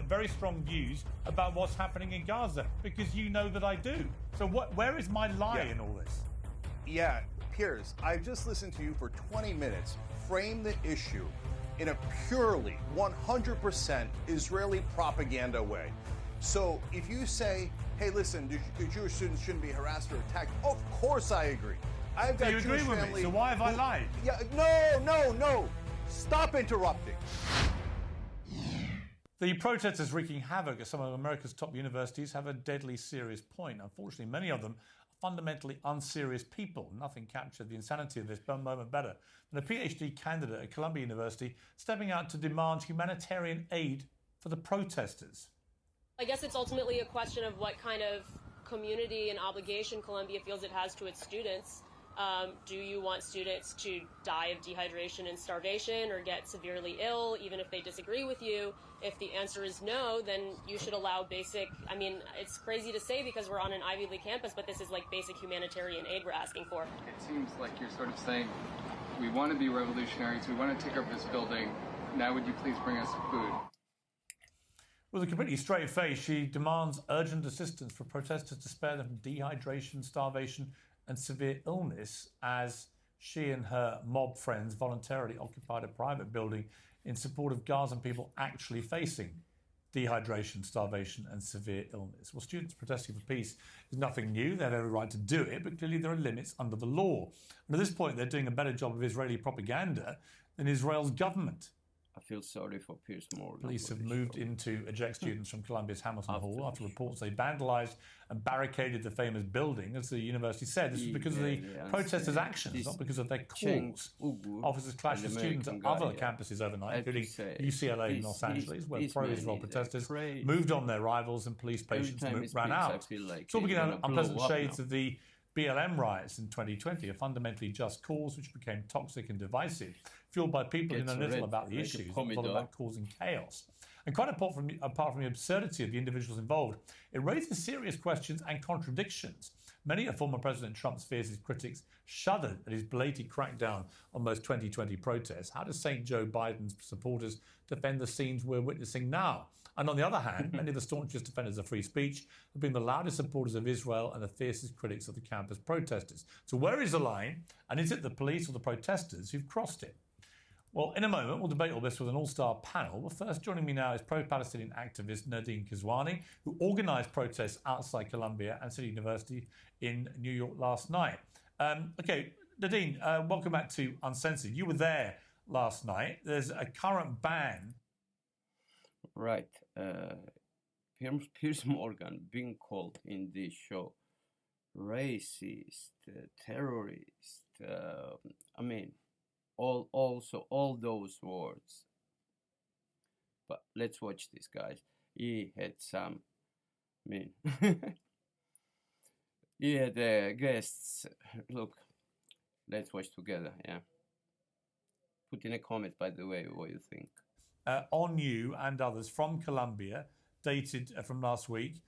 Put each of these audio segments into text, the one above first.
very strong views about what's happening in Gaza, because you know that I do. So where is my lie in all this? Yeah, Piers, I've just listened to you for 20 minutes frame the issue in a purely 100% Israeli propaganda way. So if you say, hey, listen, the Jewish students shouldn't be harassed or attacked, of course I agree. I've got you agree Jewish with family. me, so why have I lied? Yeah, no. Stop interrupting. The protesters wreaking havoc at some of America's top universities have a deadly serious point. Unfortunately, many of them are fundamentally unserious people. Nothing captured the insanity of this moment better than a PhD candidate at Columbia University stepping out to demand humanitarian aid for the protesters. I guess it's ultimately a question of what kind of community and obligation Columbia feels it has to its students. Do you want students to die of dehydration and starvation or get severely ill, even if they disagree with you? If the answer is no, then you should allow basic, I mean, it's crazy to say because we're on an Ivy League campus, but this is like basic humanitarian aid we're asking for. It seems like you're sort of saying, we want to be revolutionaries, we want to take over this building, now would you please bring us food? With a completely straight face, she demands urgent assistance for protesters to spare them from dehydration, starvation and severe illness, as she and her mob friends voluntarily occupied a private building in support of Gazan people actually facing dehydration, starvation and severe illness. Well, students protesting for peace is nothing new. They have every right to do it, but clearly there are limits under the law. And at this point, they're doing a better job of Israeli propaganda than Israel's government. I feel sorry for Piers Morgan. Police have moved in to eject students from Columbia's Hamilton Hall after reports they vandalised and barricaded the famous building. As the university said, this was because of the protesters' actions, not because of their cause. Uygur, Officers clashed with students at other campuses overnight, including UCLA in Los Angeles, where pro-Israel protesters moved on their rivals and police patience ran out. It's all beginning on unpleasant shades of the BLM riots in 2020, a fundamentally just cause which became toxic and divisive, fueled by people who know little about the issues, not about causing chaos. And quite apart from the absurdity of the individuals involved, it raises serious questions and contradictions. Many of former President Trump's fiercest critics shuddered at his blatant crackdown on those 2020 protests. How does St. Joe Biden's supporters defend the scenes we're witnessing now? And on the other hand, many of the staunchest defenders of free speech have been the loudest supporters of Israel and the fiercest critics of the campus protesters. So where is the line? And is it the police or the protesters who've crossed it? Well, in a moment, we'll debate all this with an all-star panel. But first, joining me now is pro-Palestinian activist Nadine Kizwani, who organised protests outside Columbia and City University in New York last night. OK, Nadine, welcome back to Uncensored. You were there last night. There's a current ban. Right. Piers Morgan being called in this show racist, terrorist, I mean, all those words. But let's watch this, guys. He had some, I mean, he had guests. Look, let's watch together, yeah. Put in a comment, by the way, what you think. On you and others from Columbia, dated from last week,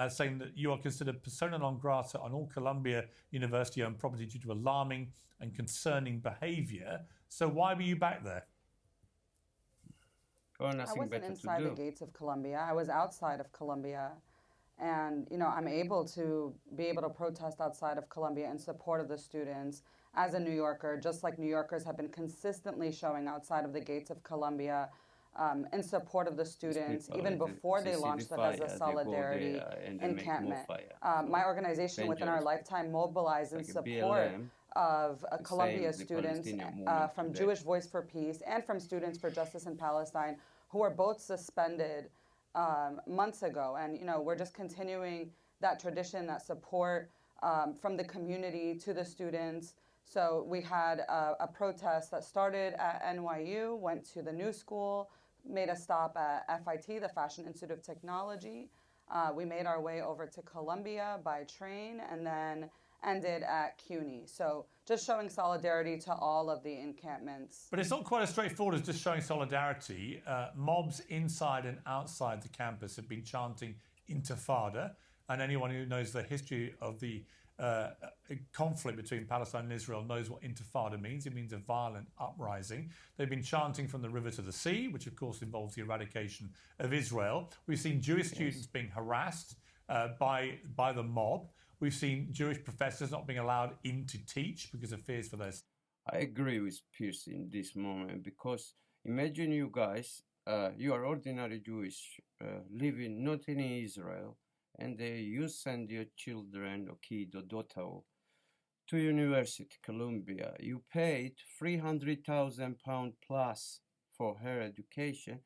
saying that you are considered persona non grata on all Columbia University-owned property due to alarming and concerning behaviour. So why were you back there? Well, I wasn't inside the gates of Columbia. I was outside of Columbia. And, you know, I'm able to protest outside of Columbia in support of the students as a New Yorker, just like New Yorkers have been consistently showing outside of the gates of Columbia in support of the students, even before they launched the Gaza Solidarity encampment. My organization, Within Our Lifetime, mobilized in support of Columbia students from Jewish Voice for Peace and from Students for Justice in Palestine, who were both suspended months ago. And, you know, we're just continuing that tradition, that support from the community to the students. So we had a protest that started at NYU, went to the New School, made a stop at FIT, the Fashion Institute of Technology. We made our way over to Columbia by train and then ended at CUNY. So just showing solidarity to all of the encampments. But it's not quite as straightforward as just showing solidarity. Mobs inside and outside the campus have been chanting Intifada. And anyone who knows the history of the conflict between Palestine and Israel knows what intifada means. It means a violent uprising. They've been chanting from the river to the sea, which of course involves the eradication of Israel. We've seen Jewish students being harassed by the mob. We've seen Jewish professors not being allowed in to teach because of fears for their... I agree with Piers in this moment, because imagine you guys, you are ordinary Jewish, living not in Israel, and you send your children or kid or daughter to University, Columbia. You paid £300,000 plus for her education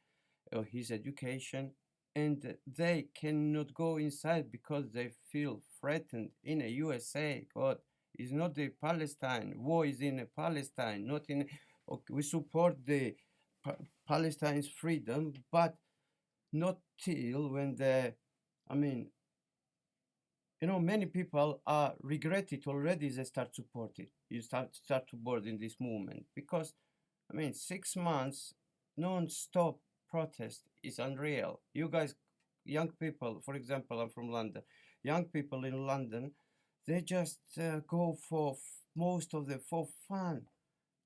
or his education, and they cannot go inside because they feel threatened in a USA. God, it's not the Palestine. War is in Palestine, not in... Okay, we support the Palestine's freedom, but not till when the... I mean, you know, many people regret it already. They start supporting. You start to board in this movement, because, I mean, 6 months non-stop protest is unreal. You guys, young people, for example, I'm from London. Young people in London, they just go for most of them for fun.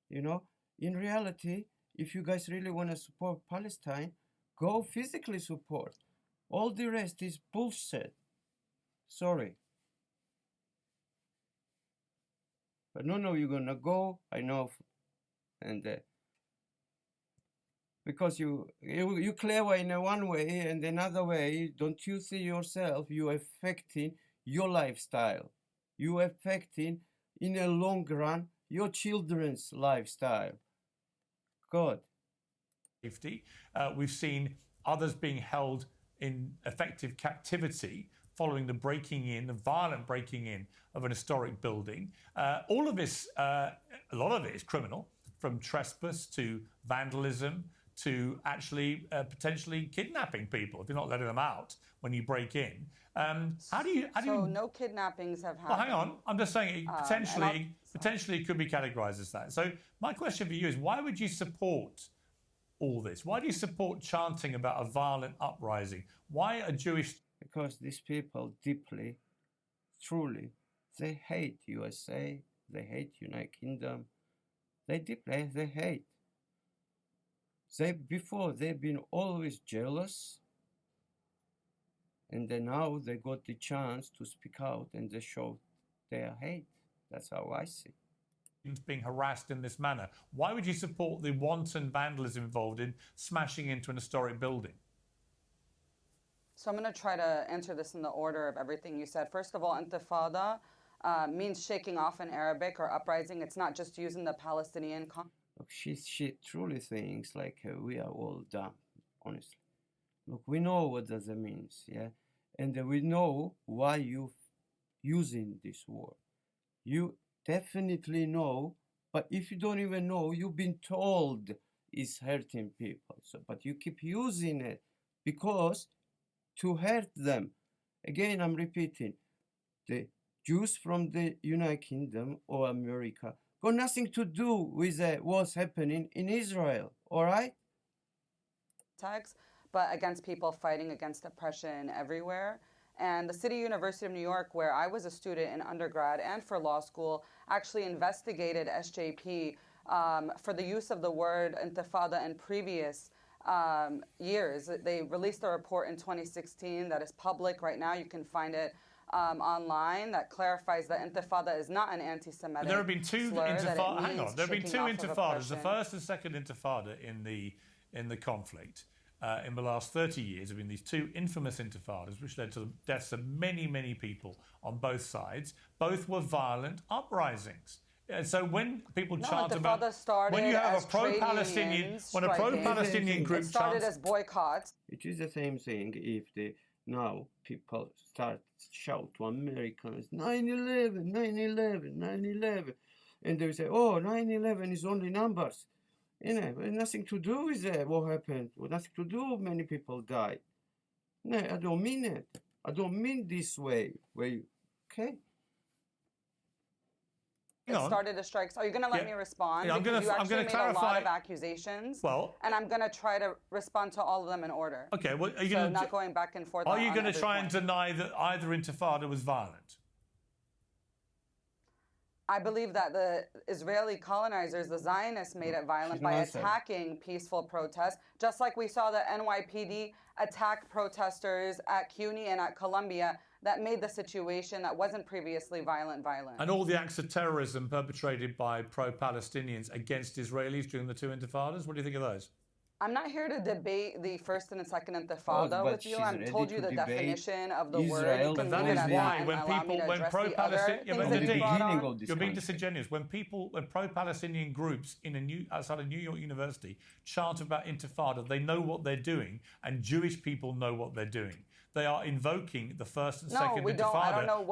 You know, in reality, if you guys really want to support Palestine, go physically support. All the rest is bullshit. Sorry. But no, you're gonna go, I know, and because you clever in a one way, and another way, don't you see yourself, you're affecting your lifestyle. You're affecting, in a long run, your children's lifestyle. God. Safety. We've seen others being held in effective captivity following the violent breaking in of an historic building. All of this, a lot of it is criminal, from trespass to vandalism to actually potentially kidnapping people if you're not letting them out when you break in. How do you... no kidnappings have happened. Well, hang on. I'm just saying potentially could be categorized as that. So my question for you is, why would you support all this? Why do you support chanting about a violent uprising? Why are Jewish... Because these people deeply, truly, they hate USA, they hate United Kingdom, they hate. Before they've been always jealous, and then now they got the chance to speak out and they show their hate. That's how I see. Being harassed in this manner. Why would you support the wanton vandalism involved in smashing into an historic building? So I'm going to try to answer this in the order of everything you said. First of all, intifada means shaking off in Arabic or uprising. It's not just using the Palestinian... Look, she truly thinks like we are all dumb, honestly. Look, we know what does it means, yeah? And we know why you using this word. You definitely know, but if you don't even know, you've been told it's hurting people. So, but you keep using it because to hurt them. Again, I'm repeating, the Jews from the United Kingdom or America got nothing to do with what's happening in Israel, all right? But against people fighting against oppression everywhere. And the City University of New York, where I was a student in undergrad and for law school, actually investigated SJP for the use of the word intifada in previous years. They released a report in 2016 that is public right now. You can find it online that clarifies that intifada is not an anti-Semitic There have been two intifadas. Hang on, there have been two intifadas. The first and second intifada in the conflict in the last 30 years have been these two infamous intifadas, which led to the deaths of many, many people on both sides. Both were violent uprisings. So when people chant about, when you have a pro-Palestinian, when a pro-Palestinian group started as boycotts. It is the same thing if now people start shout to Americans 9/11, 9/11, 9/11, and they say, oh, 9/11 is only numbers. You know, nothing to do with what happened. Nothing to do. Many people died. No, I don't mean it. I don't mean this way. Okay. It started a strike. So are you going to let me respond? Yeah, I'm going to clarify. Made a lot of accusations. Well, and I'm going to try to respond to all of them in order. Okay. Well, are you going not going back and forth? Are you going to try and deny that either intifada was violent? I believe that the Israeli colonizers, the Zionists, made it violent by attacking peaceful protests, just like we saw the NYPD attack protesters at CUNY and at Columbia that made the situation that wasn't previously violent. And all the acts of terrorism perpetrated by pro-Palestinians against Israelis during the two intifadas, what do you think of those? I'm not here to debate the first and the second intifada with you. I've told you the definition of the word. But that is why when pro-Palestinian, you're being disingenuous. When pro-Palestinian groups outside of New York University chant about intifada, they know what they're doing, and Jewish people know what they're doing. They are invoking the first and second intifada,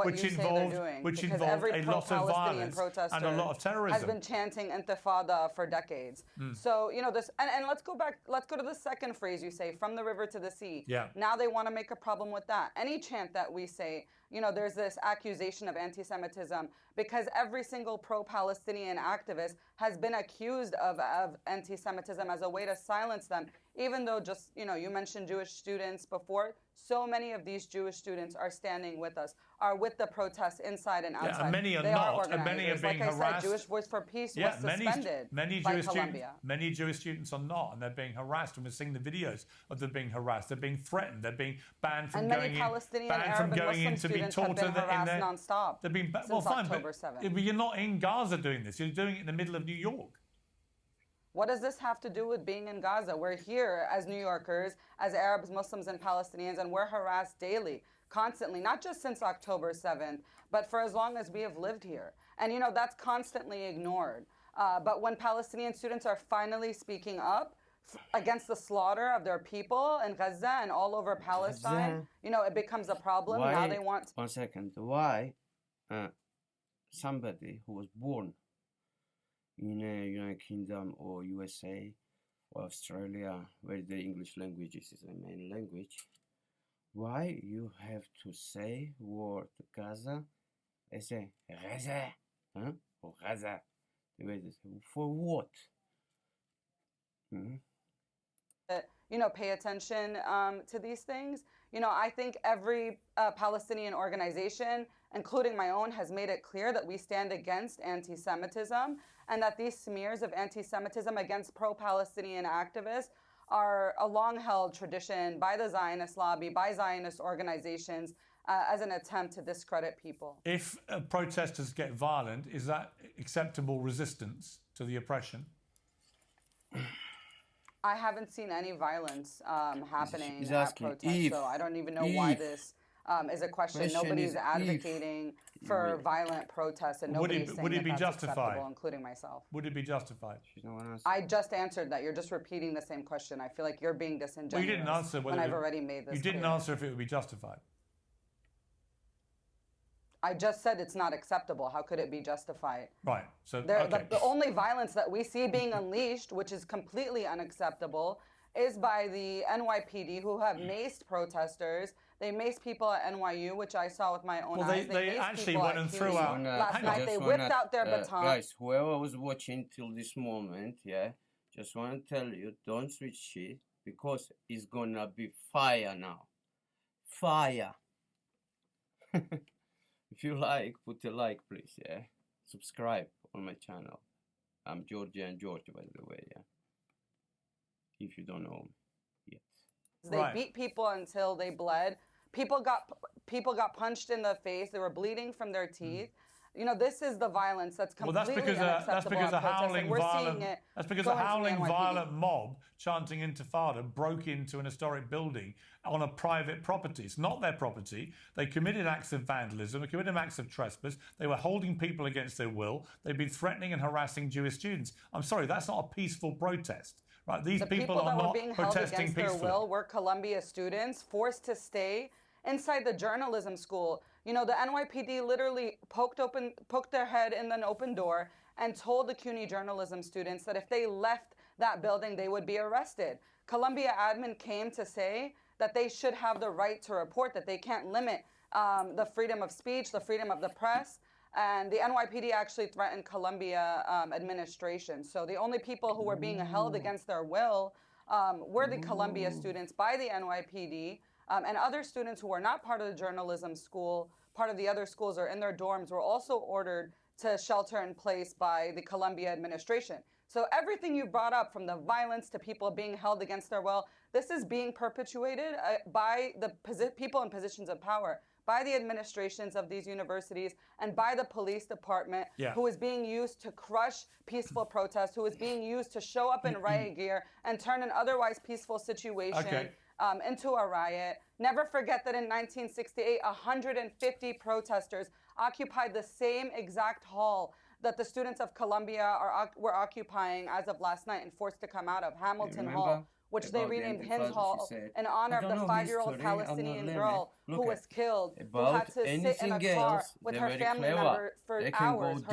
which involved a lot of violence and a lot of terrorism. Has been chanting intifada for decades. So this, and let's go back. Let's go to the second phrase you say, from the river to the sea. Yeah. Now they want to make a problem with that. Any chant that we say, there's this accusation of anti-Semitism because every single pro-Palestinian activist has been accused of anti-Semitism as a way to silence them. Even though you mentioned Jewish students before, so many of these Jewish students are standing with us, are with the protests inside and outside. Yeah, and many are not, and many are being harassed. Like I said, Jewish Voice for Peace was suspended by Columbia. Many Jewish students are not, and they're being harassed, and we're seeing the videos of them being harassed. They're being threatened. They're being banned from going in. Banned from going in to be taught in their. Non-stop. They're being since October 7th. But you're not in Gaza doing this. You're doing it in the middle of New York. What does this have to do with being in Gaza? We're here as New Yorkers, as Arabs, Muslims, and Palestinians, and we're harassed daily, constantly, not just since October 7th, but for as long as we have lived here. And, that's constantly ignored. But when Palestinian students are finally speaking up against the slaughter of their people in Gaza and all over Palestine, it becomes a problem. Why, now they want... 1 second. Why somebody who was born in the United Kingdom or USA or Australia, where the English language is the main language, why you have to say word Gaza? I say Gaza, or Gaza. For what? Pay attention to these things. I think every Palestinian organization, including my own, has made it clear that we stand against anti-Semitism and that these smears of anti-Semitism against pro-Palestinian activists are a long-held tradition by the Zionist lobby, by Zionist organizations, as an attempt to discredit people. If protesters get violent, is that acceptable resistance to the oppression? I haven't seen any violence happening at protests, so I don't even know why this is a question. Nobody's advocating for violent protests, and nobody's saying that that's acceptable, including myself. Would it be justified? I just answered that. You're just repeating the same question. I feel like you're being disingenuous. Well, you didn't answer when I've already made this You didn't clear. answer if it would be justified. I just said it's not acceptable. How could it be justified? Right. So the only violence that we see being unleashed, which is completely unacceptable, is by the NYPD, who have maced protesters. They maced people at NYU, which I saw with my own eyes. They actually went and threw out. Last night they whipped out their baton. Guys, whoever was watching till this moment, just want to tell you, don't switch shit, because it's gonna be fire now. Fire. If you like, put a like, please, Subscribe on my channel. I'm Georgian George, by the way, If you don't know me yet. They beat people until they bled. People got punched in the face. They were bleeding from their teeth. This is the violence that's completely unacceptable. That's because a howling violent mob chanting intifada broke into an historic building on a private property. It's not their property. They committed acts of vandalism. They committed acts of trespass. They were holding people against their will. They've been threatening and harassing Jewish students. I'm sorry, that's not a peaceful protest. Right? These people are not protesting peacefully. The people that were being held against their will were Columbia students forced to stay inside the journalism school. The NYPD literally poked their head in an open door and told the CUNY journalism students that if they left that building, they would be arrested. Columbia admin came to say that they should have the right to report, that they can't limit the freedom of speech, the freedom of the press. And the NYPD actually threatened Columbia administration. So the only people who were being held against their will were the Columbia students by the NYPD. And other students who were not part of the journalism school, part of the other schools or in their dorms, were also ordered to shelter in place by the Colombia administration. So everything you brought up, from the violence to people being held against their will, this is being perpetuated by the people in positions of power, by the administrations of these universities, and by the police department, who is being used to crush peaceful protests, who is being used to show up in riot gear and turn an otherwise peaceful situation into a riot. Never forget that in 1968, 150 protesters occupied the same exact hall that the students of Columbia were occupying as of last night and forced to come out of, Hamilton Hall, which they renamed Hind Hall in honor of the 5-year-old Palestinian girl who was killed, who had to sit in a car with her family member for hours,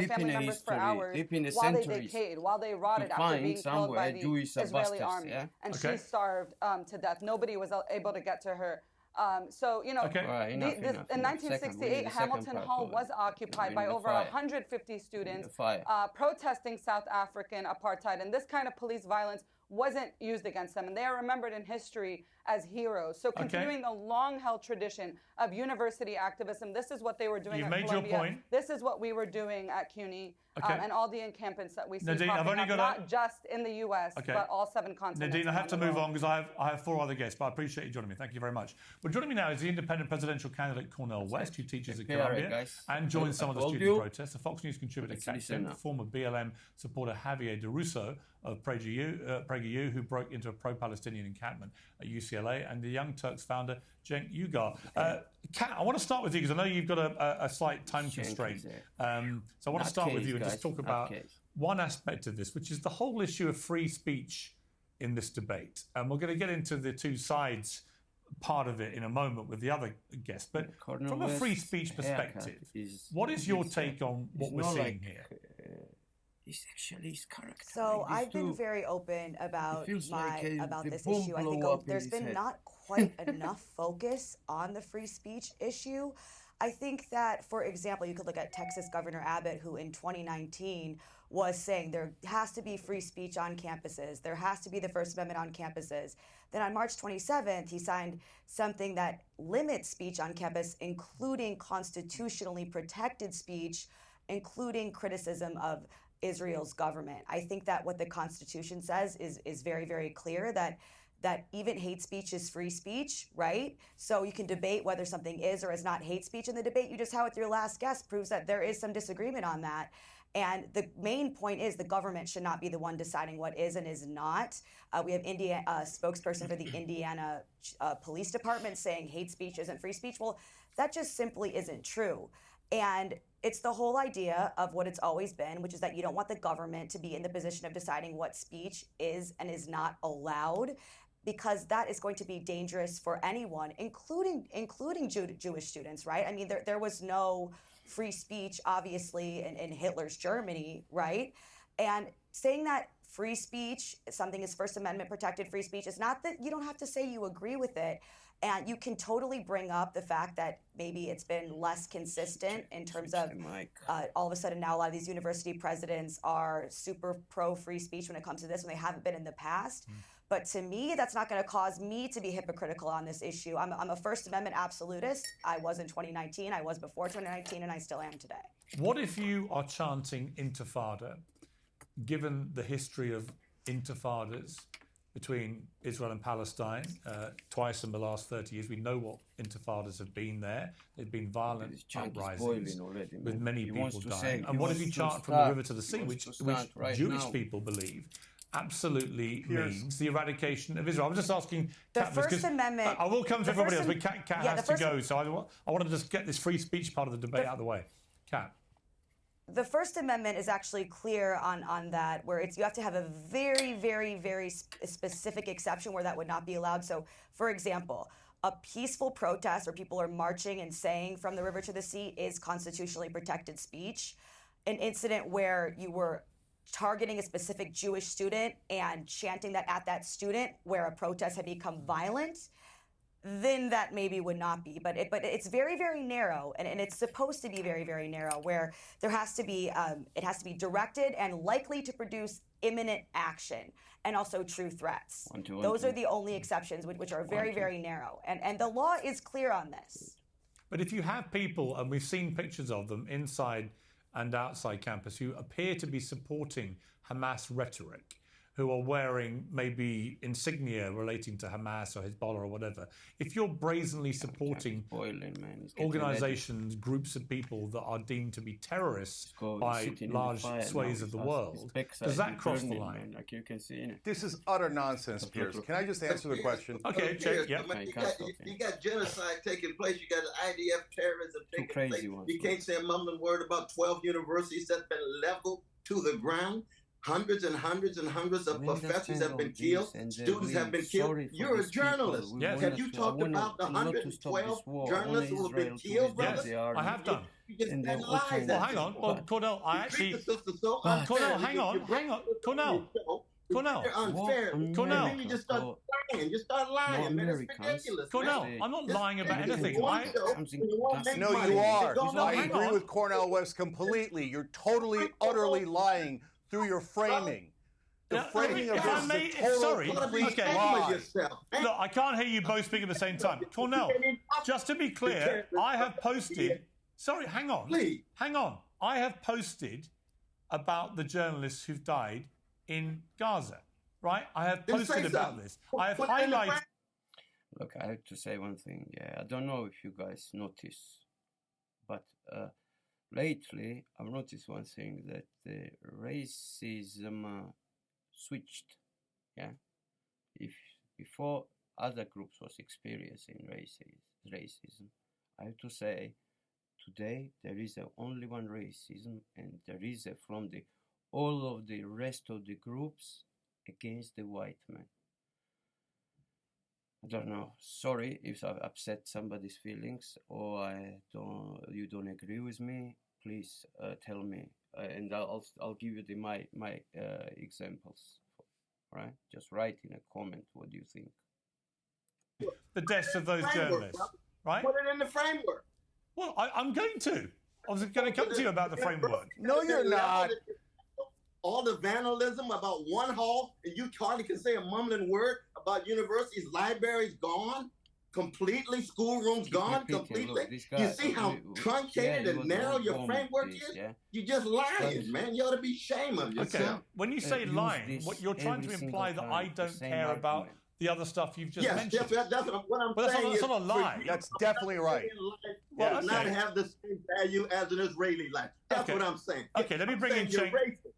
while they decayed, while they rotted after being killed by the Israeli army. And she starved to death. Nobody was able to get to her. So, you know, in 1968, Hamilton Hall was occupied by over 150 students protesting South African apartheid. And this kind of police violence wasn't used against them. And they are remembered in history as heroes. So continuing the long-held tradition of university activism, this is what they were doing at Columbia. Your point. This is what we were doing at CUNY and all the encampments that we see Nadine, popping up, not just in the U.S., but all 7 continents. Nadine, I have to move on because I have 4 other guests, but I appreciate you joining me. Thank you very much. But joining me now is the independent presidential candidate Cornel West, who teaches at Columbia and joins some of the student protests. The Fox News contributor Cenk, former BLM supporter Javier De Russo of PragerU, who broke into a pro-Palestinian encampment at UCLA, and the Young Turks founder Cenk Uygur. Kat, I want to start with you because I know you've got a slight time constraint. So I want to start with you and just talk about one aspect of this, which is the whole issue of free speech in this debate. And we're going to get into the 2 sides part of it in a moment with the other guests. But from a free speech perspective, what is your take on what we're seeing here? It's actually his character. So I've been very open about this issue. I think there's been not quite enough focus on the free speech issue. I think that, for example, you could look at Texas Governor Abbott, who in 2019 was saying there has to be free speech on campuses. There has to be the First Amendment on campuses. Then on March 27th, he signed something that limits speech on campus, including constitutionally protected speech, including criticism of Israel's government. I think that what the Constitution says is very, very clear, that even hate speech is free speech, right? So you can debate whether something is or is not hate speech. In the debate you just had with your last guest proves that there is some disagreement on that. And the main point is the government should not be the one deciding what is and is not. We have a spokesperson for the Indiana Police Department saying hate speech isn't free speech. Well, that just simply isn't true. And it's the whole idea of what it's always been, which is that you don't want the government to be in the position of deciding what speech is and is not allowed, because that is going to be dangerous for anyone, including Jewish students, right? I mean, there was no free speech, obviously, in Hitler's Germany, right? And saying that free speech, something is First Amendment protected free speech, is not that you don't have to say you agree with it. And you can totally bring up the fact that maybe it's been less consistent in terms of all of a sudden now a lot of these university presidents are super pro free speech when it comes to this, when they haven't been in the past. But to me, that's not going to cause me to be hypocritical on this issue. I'm a First Amendment absolutist. I was in 2019, I was before 2019, and I still am today. What if you are chanting intifada, given the history of intifadas between Israel and Palestine twice in the last 30 years? We know what intifadas have been there. They've been violent uprisings with many people dying. And what if you chant from the river to the sea, which Jewish people believe absolutely means the eradication of Israel? I'm just asking the First Amendment. I will come to everybody else, but Kat has to go. So I want to just get this free speech part of the debate out of the way. Kat. The First Amendment is actually clear on that, where you have to have a very, very, very specific exception where that would not be allowed. So, for example, a peaceful protest where people are marching and saying from the river to the sea is constitutionally protected speech. An incident where you were targeting a specific Jewish student and chanting that at that student where a protest had become violent, then that maybe would not be. But it's very, very narrow, and it's supposed to be very, very narrow, where there has to be, it has to be directed and likely to produce imminent action, and also true threats. Those are the only exceptions, which are very, very narrow. And the law is clear on this. But if you have people, and we've seen pictures of them inside and outside campus who appear to be supporting Hamas rhetoric, who are wearing maybe insignia relating to Hamas or Hezbollah or whatever, if you're brazenly supporting organizations, groups of people that are deemed to be terrorists by large swathes of the world, does that cross the line? Like you can see in it. This is utter nonsense, Piers. Can I just answer the question? Okay, check. Yeah. You got genocide taking place. You got IDF terrorism taking place. You can't say a mumbling word about 12 universities that's been leveled to the ground. Hundreds and hundreds and hundreds of professors have been killed. Students have been killed. You're a journalist. Yes. Have you talked about the 112 journalists who have been killed, brother? Yes, I have done. Well, hang on. Well, Cornel, I actually... Cornel, hang on. Cornel. You're unfair. Cornel. And then you just start lying. You start lying, man. It's ridiculous. Cornel, I'm not lying about anything. No, you are. I agree with Cornel West completely. You're totally, utterly lying through your framing. The framing of this is a total complete lie. Look, I can't hear you both speak at the same time. Cornel, just to be clear, I have posted... Sorry, hang on. Please. Hang on. I have posted about the journalists who've died in Gaza, right? I have posted about this. I have highlighted... Look, I have to say one thing. Yeah, I don't know if you guys notice, but lately I've noticed one thing, that the racism switched. Yeah, if before other groups was experiencing racism, I have to say today there is only one racism, and there is from the all of the rest of the groups against the white man. I don't know. Sorry if I've upset somebody's feelings, or you don't agree with me. Please tell me, and I'll give you my examples. Right? Just write in a comment. What do you think? The deaths of those journalists, right? Put it in the framework. Well, I'm going to. I was going to come to you about the framework. No, you're not. All the vandalism about one hall, and you hardly can say a mumbling word about universities, libraries gone completely, schoolrooms gone completely. You see how truncated and narrow your framework is? Yeah? You're just lying, man. You ought to be ashamed of yourself. Okay. When you say lying, what you're trying to imply that I don't care about the other stuff you've just mentioned. Yes, that's what I'm saying. That's not a lie. That's definitely right. Well, not have the same value as an Israeli life. That's what I'm saying. Okay, let me bring in Cenk.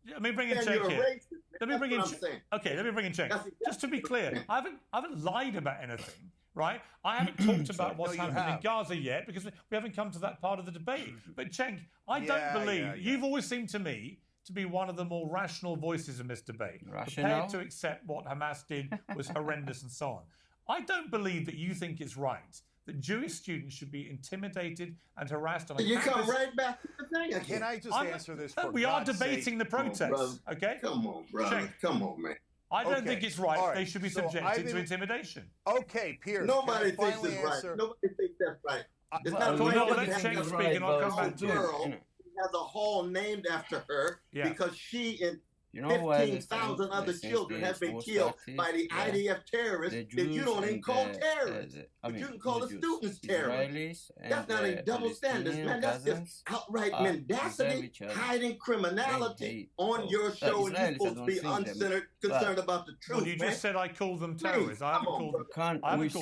Let me bring in Cenk here. Let me bring in Cenk. Okay, let me bring in Cenk. Just to be clear, I haven't lied about anything, right? I haven't talked about what's happening in Gaza yet because we haven't come to that part of the debate. But Cenk, I don't believe you've always seemed to me to be one of the more rational voices in this debate, prepared to accept what Hamas did was horrendous and so on. I don't believe that you think it's right that Jewish students should be intimidated and harassed on a campus. You come right back to the thing. Can I just answer this for We are debating the protests, okay? Come on, brother. Cenk. Come on, man. I don't think it's right. They should be subjected to intimidation. Okay, Piers. Nobody thinks it's right. Nobody thinks that's right. It's not let Cenk speak and I'll come back to it. Has a hall named after her because she and 15,000 other children have been killed by the IDF terrorists that you don't even call terrorists. But you can call the students terrorists. That's not a double standard, man. That's just outright mendacity, hiding criminality on your show, and you're supposed to be uncensored, concerned about the truth. Well, you just said I called them terrorists. I haven't called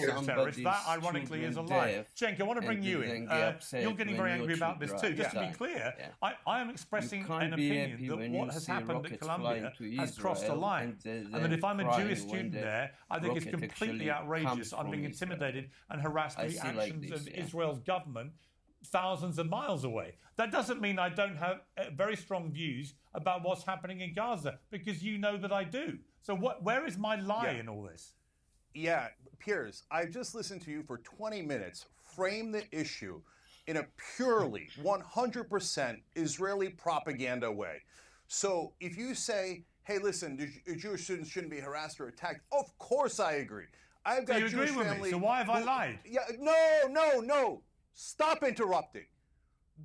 them terrorists. That, ironically, is a lie. Cenk, I want to bring you in. You're getting very angry about this too. Just to be clear, I am expressing an opinion that what has happened at Columbia has crossed a line, and that if I'm a Jewish student there, I think it's completely outrageous. I'm being intimidated and harassed by the actions of Israel's government thousands of miles away. That doesn't mean I don't have very strong views about what's happening in Gaza, because you know that I do. So where is my lie in all this? Yeah, Piers, I've just listened to you for 20 minutes frame the issue in a purely 100% Israeli propaganda way. So if you say, hey, listen, Jewish students shouldn't be harassed or attacked, of course I agree. I've got Jewish family. So why have I lied? Yeah, no. Stop interrupting.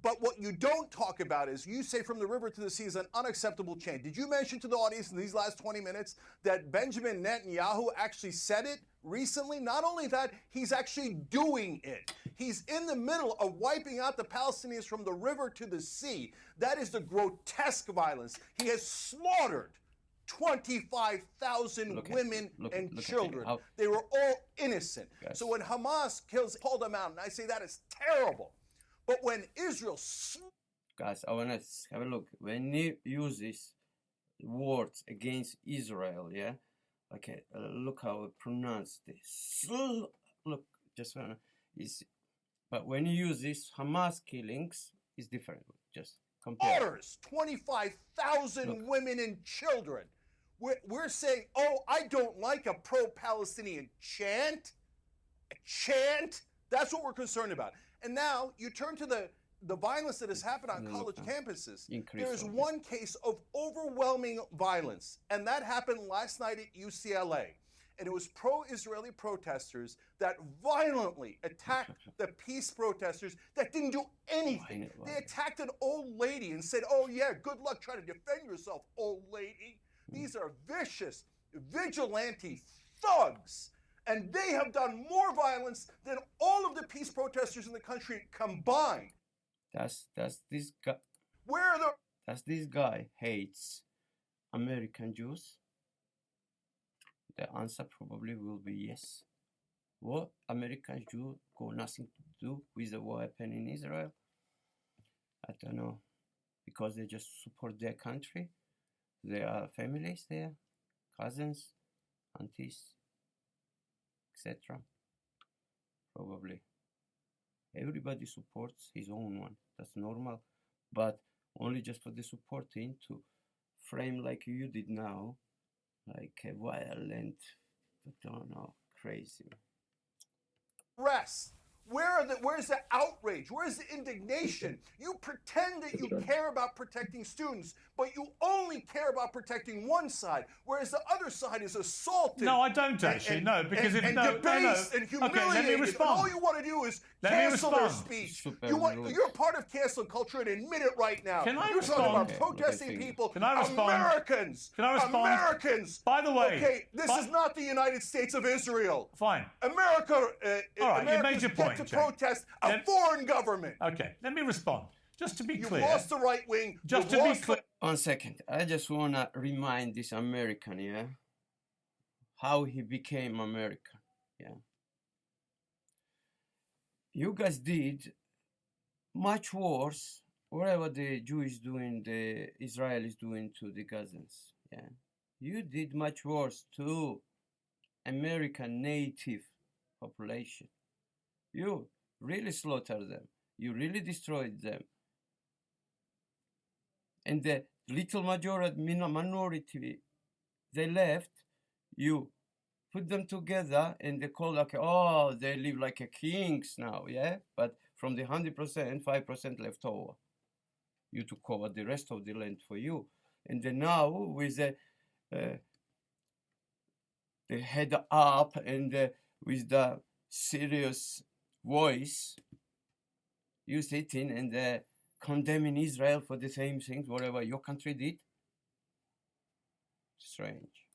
But what you don't talk about is, you say from the river to the sea is an unacceptable change. Did you mention to the audience in these last 20 minutes that Benjamin Netanyahu actually said it recently? Not only that, he's actually doing it. He's in the middle of wiping out the Palestinians from the river to the sea. That is the grotesque violence. He has slaughtered 25,000 women and children. They were all innocent. So when Hamas call them out, and I say that is terrible. But when Israel... Guys, I want to have a look. When you use these words against Israel, yeah? Okay, look how I pronounce this. Look, just wanna... But when you use this Hamas killings, it's different. Just compare. Orders, 25,000 women and children. We're saying, oh, I don't like a pro-Palestinian chant. A chant? That's what we're concerned about. And now you turn to the violence that has happened on college campuses. There is one case of overwhelming violence, and that happened last night at UCLA. And it was pro-Israeli protesters that violently attacked the peace protesters that didn't do anything. They attacked an old lady and said, oh yeah, good luck trying to defend yourself, old lady. These are vicious, vigilante thugs. And they have done more violence than all of the peace protesters in the country combined. That's this guy. Where are the... Does this guy hates American Jews? The answer probably will be yes. What? American Jews got nothing to do with the war happening in Israel? I don't know. Because they just support their country. There are families there, cousins, aunties, etc. Probably. Everybody supports his own one. That's normal. But only just for the supporting to frame like you did now, like a violent, I don't know, crazy. Rest. Where's the outrage? Where's the indignation? You pretend that you care about protecting students, but you only care about protecting one side, whereas the other side is assaulted. No, I don't actually. No, because if debased and humiliated. Okay, let me respond. And all you want to do is cancel their speech. You're part of cancel culture and admit it right now. Can I You're respond? talking about protesting people. Can I respond? Americans. Can I respond? Americans. By the way, okay, this is not the United States of Israel. Fine. America. All right, you made your point. To protest a foreign government. Okay, let me respond. Just to be clear. You've lost the right wing. Just to be clear. 1 second. I just want to remind this American, yeah, how he became American, yeah. You guys did much worse whatever the Jews doing, the Israelis doing to the Gazans, yeah. You did much worse to American native population. You really slaughtered them. You really destroyed them. And the little minority, they left, you put them together and they call like, oh, they live like a kings now, yeah? But from the 100%, 5% left over. You took over the rest of the land for you. And then now with the head up and with the serious voice, you sitting and condemning Israel for the same things, whatever your country did. Strange.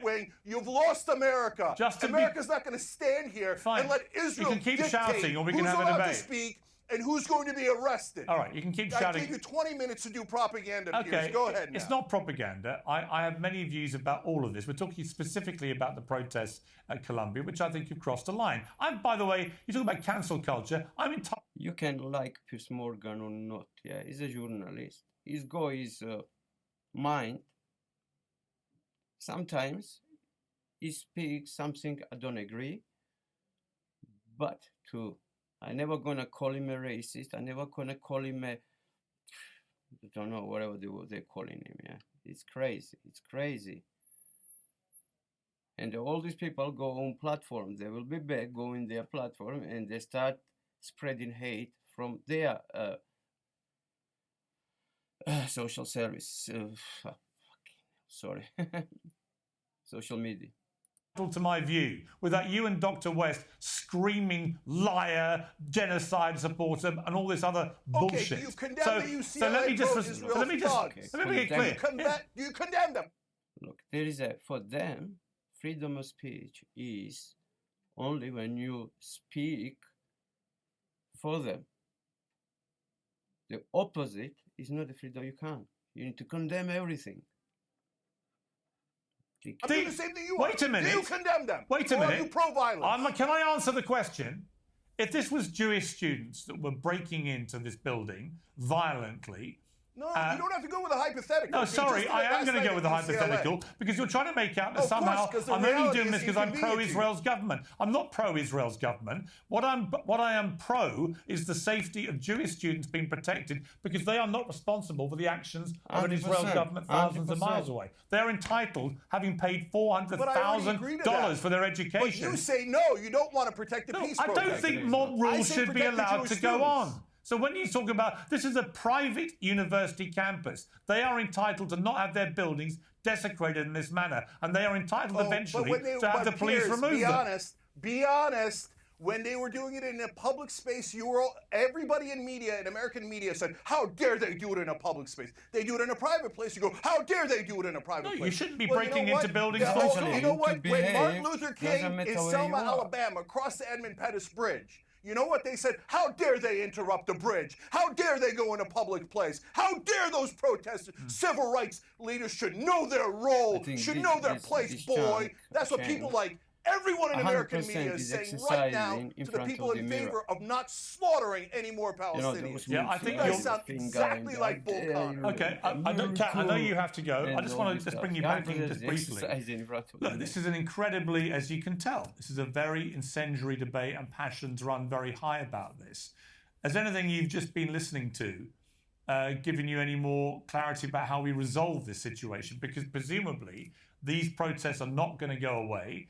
Wing, you've lost America. America's not going to stand here and let Israel you can keep shouting, or we can have a debate. To speak and who's going to be arrested. All right, you can keep shouting. I gave you 20 minutes to do propaganda, Piers. Go ahead now. It's not propaganda. I have many views about all of this. We're talking specifically about the protests at Columbia, which I think you've crossed a line. By the way, you talk about cancel culture. I'm in. You can like Piers Morgan or not. Yeah, he's a journalist. He's got his mind. Sometimes he speaks something I don't agree, but I'm never gonna call him a racist. I'm never gonna call him I don't know, whatever they're calling him. Yeah, it's crazy. It's crazy. And all these people go on platforms. They will be back, go in their platform, and they start spreading hate from their social service. Sorry, social media. to my view without you and Dr. West screaming liar, genocide supporter, and all this other bullshit. Okay, you condemn the UCLA so let me just let me make it clear. You condemn them. Look, there is for them, freedom of speech is only when you speak for them. The opposite is not the freedom. You can't. You need to condemn everything. I'm doing the same thing you are. Wait a minute. Do you condemn them? Wait a minute. Are you pro-violence? Can I answer the question? If this was Jewish students that were breaking into this building violently... No, you don't have to go with a hypothetical. No, sorry, I am going to go with a hypothetical because you're trying to make out that somehow I'm only doing this because I'm pro-Israel's government. I'm not pro-Israel's government. What I am pro is the safety of Jewish students being protected because they are not responsible for the actions of an Israeli government thousands of miles away. They're entitled, having paid $400,000 for their education. But you say no, you don't want to protect the peace protesters. I don't think mob rules should be allowed to go on. So when you talk about, this is a private university campus, they are entitled to not have their buildings desecrated in this manner, and they are entitled eventually to have the police remove them. Be honest. When they were doing it in a public space, everybody in media, in American media, said, "How dare they do it in a public space? They do it in a private place." You go, "How dare they do it in a private place?" You shouldn't be breaking into buildings. You know what? When Martin Luther King in Selma, Alabama, crossed the Edmund Pettus Bridge. You know what they said? How dare they interrupt the bridge? How dare they go in a public place? How dare those protesters? Civil rights leaders should know their role, should know their place, boy. That's what people like. Everyone in American media is saying right now to the people in favor of not slaughtering any more Palestinians. I think you guys sound exactly like Bull Connor. Okay, I know you have to go. I just want to just bring you back in just briefly. Look, this is an incredibly, as you can tell, this is a very incendiary debate and passions run very high about this. Has anything you've just been listening to given you any more clarity about how we resolve this situation? Because presumably these protests are not going to go away.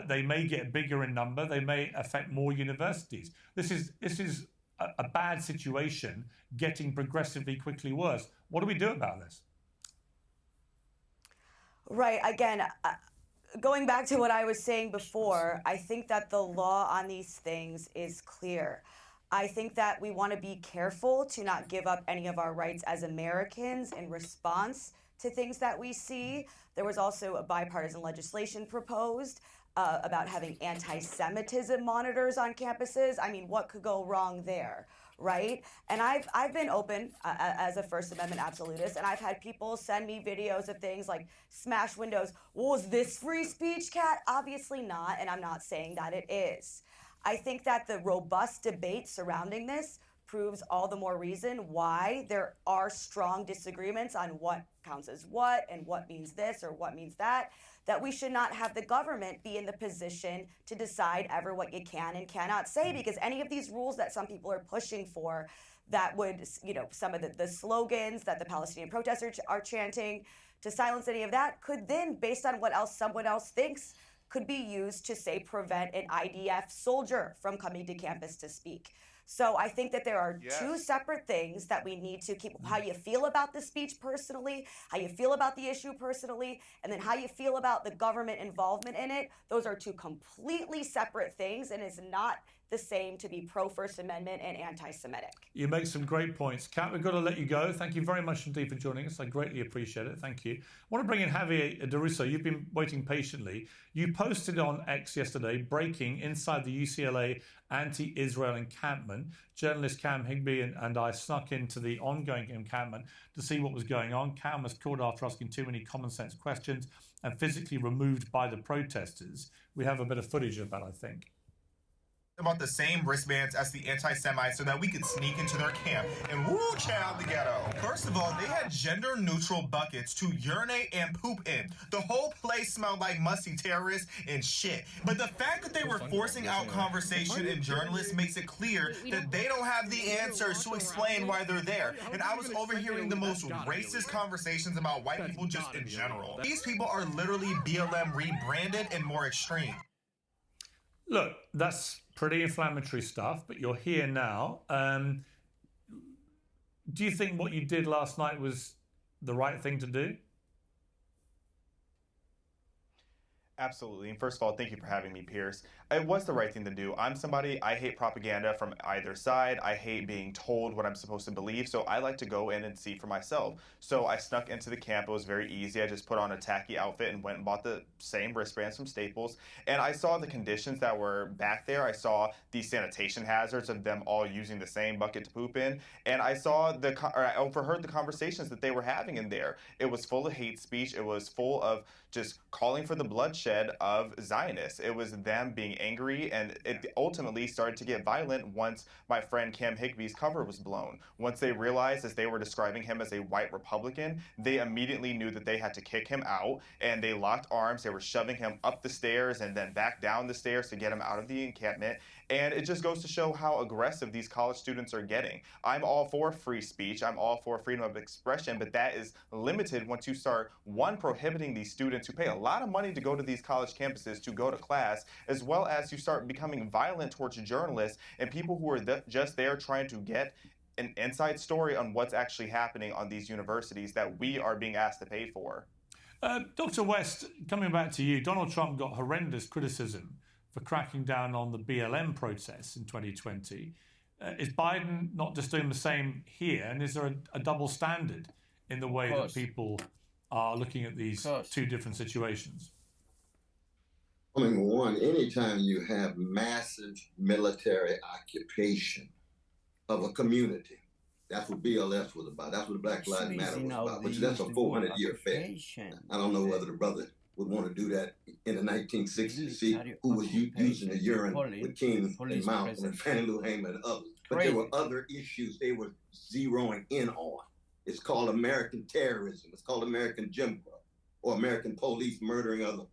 They may get bigger in number. They may affect more universities. This is a bad situation, getting progressively quickly worse. What do we do about this? Right. Again, going back to what I was saying before, I think that the law on these things is clear. I think that we want to be careful to not give up any of our rights as Americans in response to things that we see. There was also a bipartisan legislation proposed about having anti-Semitism monitors on campuses. I mean, what could go wrong there, right? And I've been open as a First Amendment absolutist, and I've had people send me videos of things like smash windows. Well, is this free speech, Kat? Obviously not, and I'm not saying that it is. I think that the robust debate surrounding this proves all the more reason why there are strong disagreements on what counts as what and what means this or what means that we should not have the government be in the position to decide ever what you can and cannot say, because any of these rules that some people are pushing for that would, some of the slogans that the Palestinian protesters are chanting to silence any of that could then, based on what else someone else thinks, could be used to, say, prevent an IDF soldier from coming to campus to speak. So I think that there are two separate things that we need to keep: how you feel about the speech personally, how you feel about the issue personally, and then how you feel about the government involvement in it. Those are two completely separate things, and it's not the same to be pro-First Amendment and anti-Semitic. You make some great points. Kat, we've got to let you go. Thank you very much indeed for joining us. I greatly appreciate it. Thank you. I want to bring in Javier Deruso. You've been waiting patiently. You posted on X yesterday, breaking inside the UCLA anti-Israel encampment. Journalist Cam Higby and I snuck into the ongoing encampment to see what was going on. Cam was caught after asking too many common sense questions and physically removed by the protesters. We have a bit of footage of that, I think. About the same wristbands as the anti-Semites so that we could sneak into their camp and woo chow the ghetto. First of all, they had gender-neutral buckets to urinate and poop in. The whole place smelled like musty terrorists and shit. But the fact that they were forcing out conversation and journalists makes it clear that they don't have the answers to explain why they're there. And I was overhearing the most racist conversations about white people just in general. These people are literally BLM rebranded and more extreme. Look, that's pretty inflammatory stuff, but you're here now. Do you think what you did last night was the right thing to do? Absolutely. And first of all, thank you for having me, Piers. It was the right thing to do. I'm somebody, I hate propaganda from either side. I hate being told what I'm supposed to believe. So I like to go in and see for myself. So I snuck into the camp. It was very easy. I just put on a tacky outfit and went and bought the same wristbands from Staples. And I saw the conditions that were back there. I saw the sanitation hazards of them all using the same bucket to poop in. And I saw I overheard the conversations that they were having in there. It was full of hate speech. It was full of just calling for the bloodshed of Zionists. It was them being angry, and it ultimately started to get violent once my friend Cam Higby's cover was blown. Once they realized, as they were describing him as a white Republican, they immediately knew that they had to kick him out, and they locked arms. They were shoving him up the stairs and then back down the stairs to get him out of the encampment. And it just goes to show how aggressive these college students are getting. I'm all for free speech. I'm all for freedom of expression, but that is limited once you start, one, prohibiting these students who pay a lot of money to go to these college campuses to go to class, as well as you start becoming violent towards journalists and people who are just there trying to get an inside story on what's actually happening on these universities that we are being asked to pay for. Dr. West, coming back to you, Donald Trump got horrendous criticism for cracking down on the BLM protests in 2020. Is Biden not just doing the same here? And is there a double standard in the way that people are looking at these two different situations? Number one, anytime you have massive military occupation of a community, that's what BLS was about. That's what Black Lives Matter was about, which that's a 400-year affair. I don't know whether the brother would want to do that in the 1960s. See who was using the urine with King and Malcolm and Fannie Lou Hamer and others. But there were other issues they were zeroing in on. It's called American terrorism. It's called American Jim Crow, or American police murdering other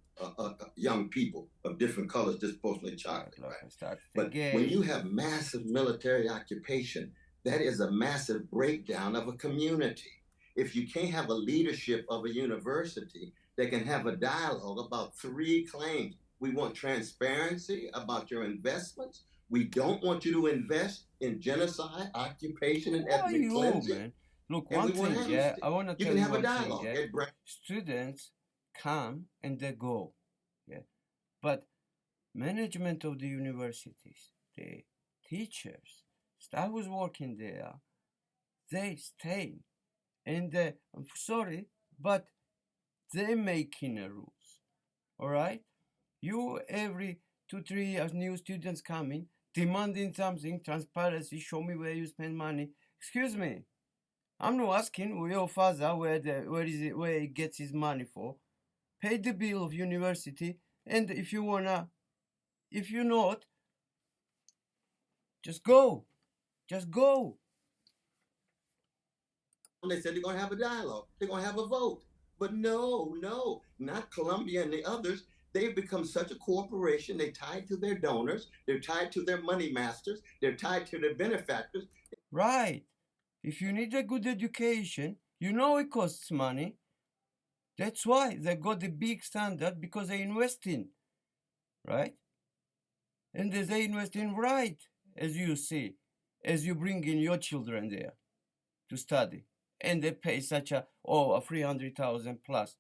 young people of different colors, disproportionately chocolate. Right? But when you have massive military occupation, that is a massive breakdown of a community. If you can't have a leadership of a university that can have a dialogue about three claims. We want transparency about your investments. We don't want you to invest in genocide, occupation, and ethnic cleansing. Man. Look, one thing, I want to tell you one thing. Students come and they go, but management of the universities, the teachers, I was working there, they stay, and I'm sorry, but they're making the rules, all right? You, every 2-3 years, new students coming, demanding something, transparency, show me where you spend money. Excuse me, I'm not asking your father where he gets his money for. Pay the bill of university, and if you wanna, if you're not, just go. Just go. They said they're going to have a dialogue. They're going to have a vote. But no, not Columbia and the others. They've become such a corporation. They're tied to their donors. They're tied to their money masters. They're tied to their benefactors. Right. If you need a good education, you know it costs money. That's why they got the big standard, because they invest in, right? And they invest in right, as you see, as you bring in your children there to study. And they pay such a 300,000 plus,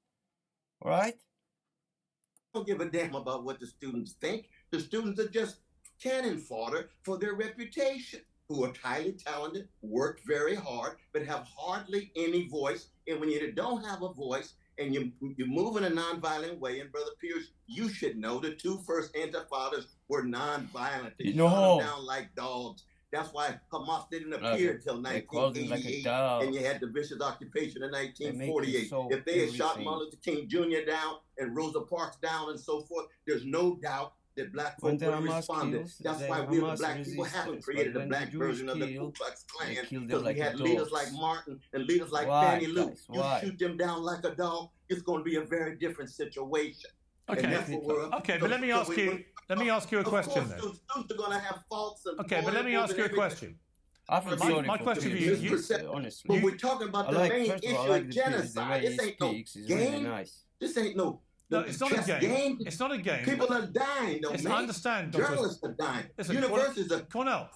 right? I don't give a damn about what the students think. The students are just cannon fodder for their reputation, who are highly talented, work very hard, but have hardly any voice. And when you don't have a voice and you move in a nonviolent way, and Brother Piers, you should know the two first intifadas were nonviolent. They shot them down like dogs. That's why Hamas didn't appear until 1988, and you had the vicious occupation in 1948. If they had shot Martin Luther King Jr. down and Rosa Parks down and so forth, there's no doubt that black folk would have responded. That's why we, the black people, haven't created a black version of the Ku Klux Klan, because we had leaders like Martin and leaders like Fannie Lou. You shoot them down like a dog, it's going to be a very different situation. Okay, but let me ask you. Let me ask you a question then. Students are going to have faults. Okay, but let me ask you a question. My question for you, honestly, but we're talking about the main issue of genocide. This ain't no game. This ain't no. No, it's not a game. It's not a game. People are dying. I understand. Journalists are dying. Universities are. Cornel,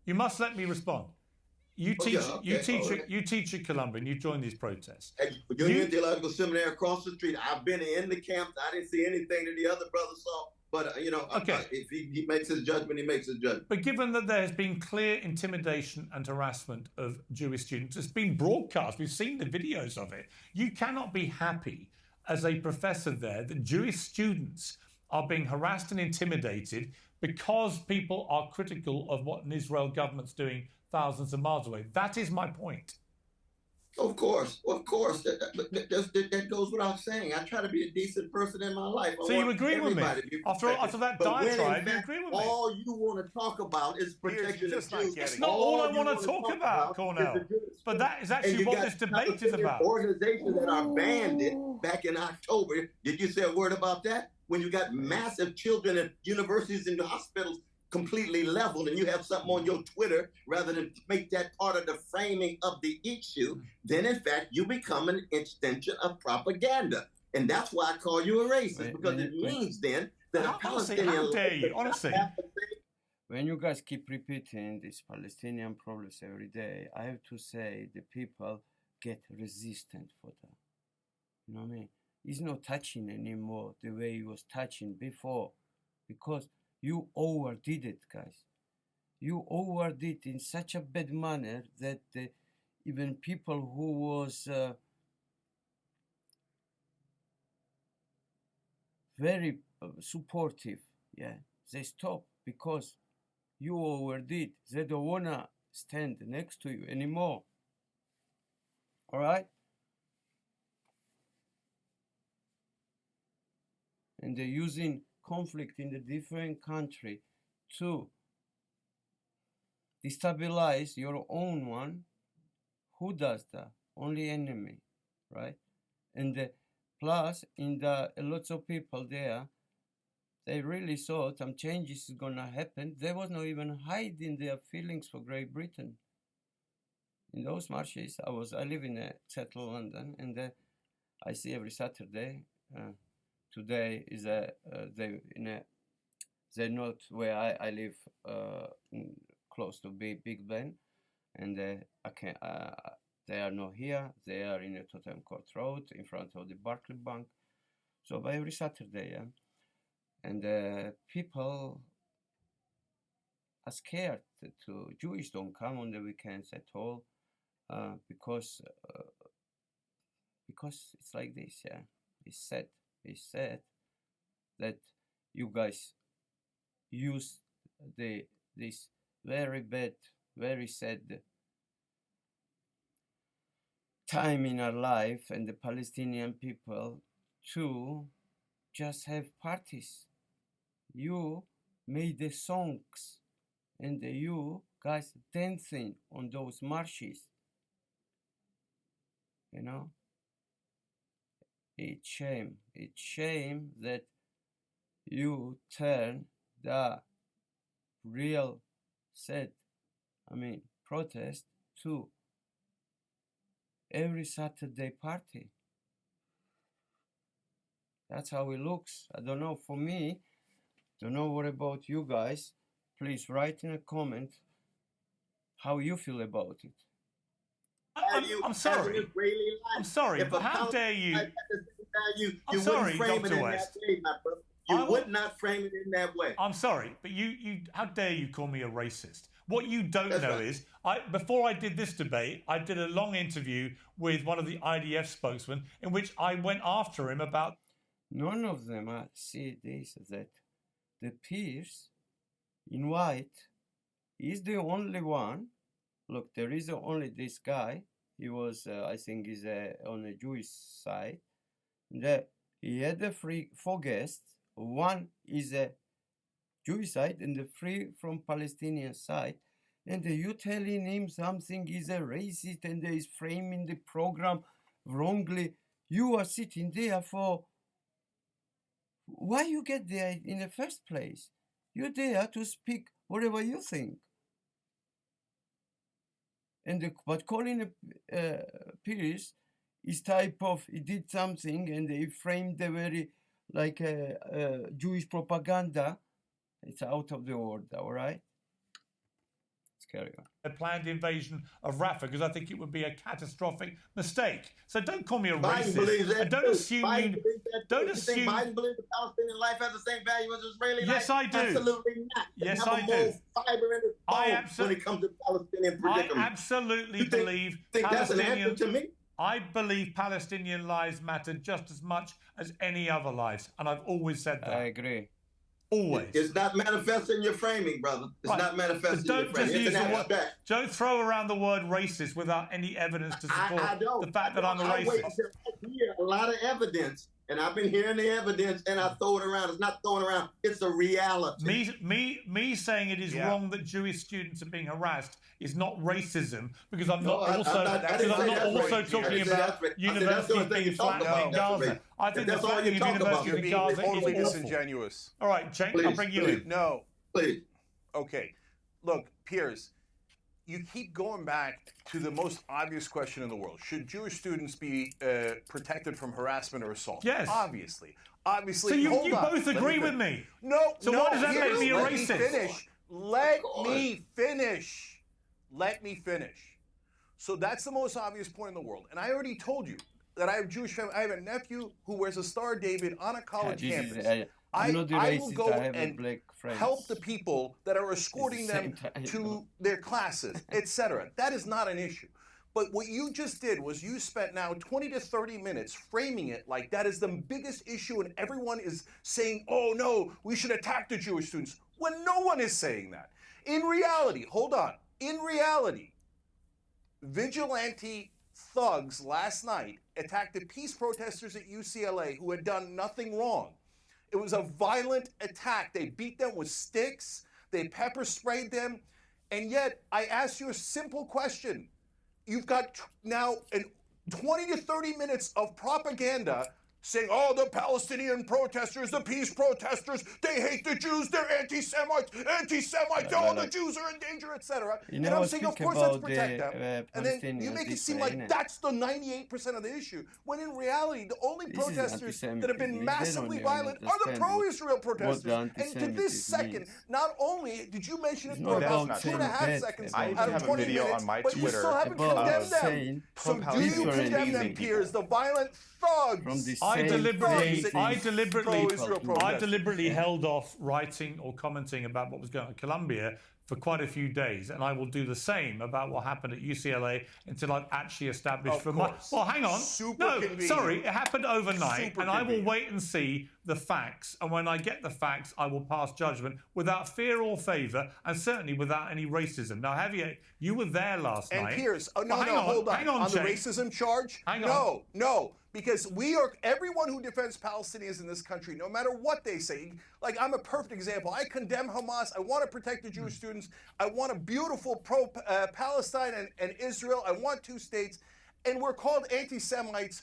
you must let me respond. You teach at Columbia, and you join these protests. At Union Theological Seminary across the street. I've been in the camps. I didn't see anything that the other brothers saw. But, if he makes his judgment, he makes his judgment. But given that there has been clear intimidation and harassment of Jewish students, it's been broadcast. We've seen the videos of it. You cannot be happy as a professor there that Jewish students are being harassed and intimidated because people are critical of what an Israel government's doing thousands of miles away. That is my point. Of course. That goes without saying. I try to be a decent person in my life. So you agree with me? After that diatribe, you agree with me? All you want to talk about is protection of Jews. It's not all I want to talk about, Cornel. But that is actually what this debate is about. Organizations that are banded back in October. Did you say a word about that? When you got massive children at universities and hospitals completely leveled, and you have something on your Twitter rather than make that part of the framing of the issue, then in fact you become an extension of propaganda. And that's why I call you a racist, because it means then that a Palestinian... How dare you, honestly. When you guys keep repeating these Palestinian problems every day, I have to say the people get resistant for that. You know what I mean? He's not touching anymore the way he was touching before, because you overdid it, guys. You overdid in such a bad manner that even people who was very supportive, they stopped because you overdid. They don't wanna stand next to you anymore. All right? And they're using conflict in the different country to destabilize your own one. Who does that? Only enemy, right? And plus, in the lots of people there, they really thought some changes is gonna happen. There was not even hiding their feelings for Great Britain. In those marches, I live in Central London, and I see every Saturday. Today is they're not where I live, close to Big Ben, and they are not here. They are in a Tottenham Court Road in front of the Barclays Bank. So by every Saturday, and people are scared to Jewish don't come on the weekends at all, because it's like this. It's sad that you guys use this very bad, very sad time in our life and the Palestinian people to just have parties. You made the songs and you guys dancing on those marches. You know? It's shame that you turn the real protest to every Saturday party. That's how it looks. I don't know, for me, don't know what about you guys. Please write in a comment how you feel about it. I'm sorry. I'm sorry, but how dare you? I'm sorry, Dr. West. You would not frame it in that way. I'm sorry, but you how dare you call me a racist? What you don't know is, before I did this debate, I did a long interview with one of the IDF spokesmen in which I went after him about... None of them see this, that the Piers in white is the only one. Look, there is only this guy. He was, I think, he's on the Jewish side. He had the four guests. One is a Jewish side and the three from Palestinian side. And you telling him something is a racist and is framing the program wrongly. You are sitting there for... Why you get there in the first place? You're there to speak whatever you think. But calling Piers is type of, he did something and he framed the very like Jewish propaganda. It's out of the order, all right? carry on. A planned invasion of Rafah because I think it would be a catastrophic mistake. So don't call me a racist. And don't assume you don't assume. Think Biden believes that Palestinian life has the same value as Israeli life? Yes, I do. Absolutely not. Yes, I do. More fiber in his bone when it comes to Palestinian predicament. I absolutely believe. Think that's an answer to me? I believe Palestinian lives matter just as much as any other lives, and I've always said that. I agree. Always. It's not manifest in your framing, brother. It's not manifest in your framing. Don't throw around the word racist without any evidence to support the fact that I'm a racist. I hear a lot of evidence, and I've been hearing the evidence, and I throw it around. It's not throwing around. It's a reality. Me saying it is wrong that Jewish students are being harassed is not racism, because I'm not also talking about universities being flattened in Gaza. I think the flattening of universities in Gaza is awful. Disingenuous. All right, Cenk, I'll bring you in. No. Please. Okay. Look, Piers, you keep going back to the most obvious question in the world. Should Jewish students be protected from harassment or assault? Yes. Obviously. So you both agree with me? No. So why does that make me a racist? Let me finish. So that's the most obvious point in the world. And I already told you that I have Jewish family. I have a nephew who wears a Star David on a college campus. I will go and help the people that are escorting them to their classes, etc. That is not an issue. But what you just did was you spent now 20 to 30 minutes framing it like that is the biggest issue and everyone is saying, oh no, we should attack the Jewish students, when no one is saying that. In reality, hold on, in reality, vigilante thugs last night attacked the peace protesters at UCLA who had done nothing wrong. It was a violent attack. They beat them with sticks, they pepper sprayed them, and yet I asked you a simple question. You've got now 20 to 30 minutes of propaganda saying, oh, the Palestinian protesters, the peace protesters, they hate the Jews, they're anti-Semites, all the Jews are in danger, etc. And I'm saying, of course, let's protect them. And then you make it seem like that's the 98% of the issue, when in reality, the only protesters that have been massively violent are the pro-Israel protesters. And to this second, not only did you mention it for about 2.5 seconds out of 20 minutes, but you still haven't condemned them. So do you condemn them, Piers, the violent thugs? I deliberately held off writing or commenting about what was going on at Columbia for quite a few days, and I will do the same about what happened at UCLA until I've actually established well, hang on. Sorry, it happened overnight, and I will wait and see the facts, and when I get the facts, I will pass judgment without fear or favour, and certainly without any racism. Now, you were there last night. And Piers, hold on the racism charge? No. Because everyone who defends Palestinians in this country, no matter what they say, like I'm a perfect example. I condemn Hamas. I want to protect the Jewish students. I want a beautiful pro-Palestine and Israel. I want two states. And we're called anti-Semites,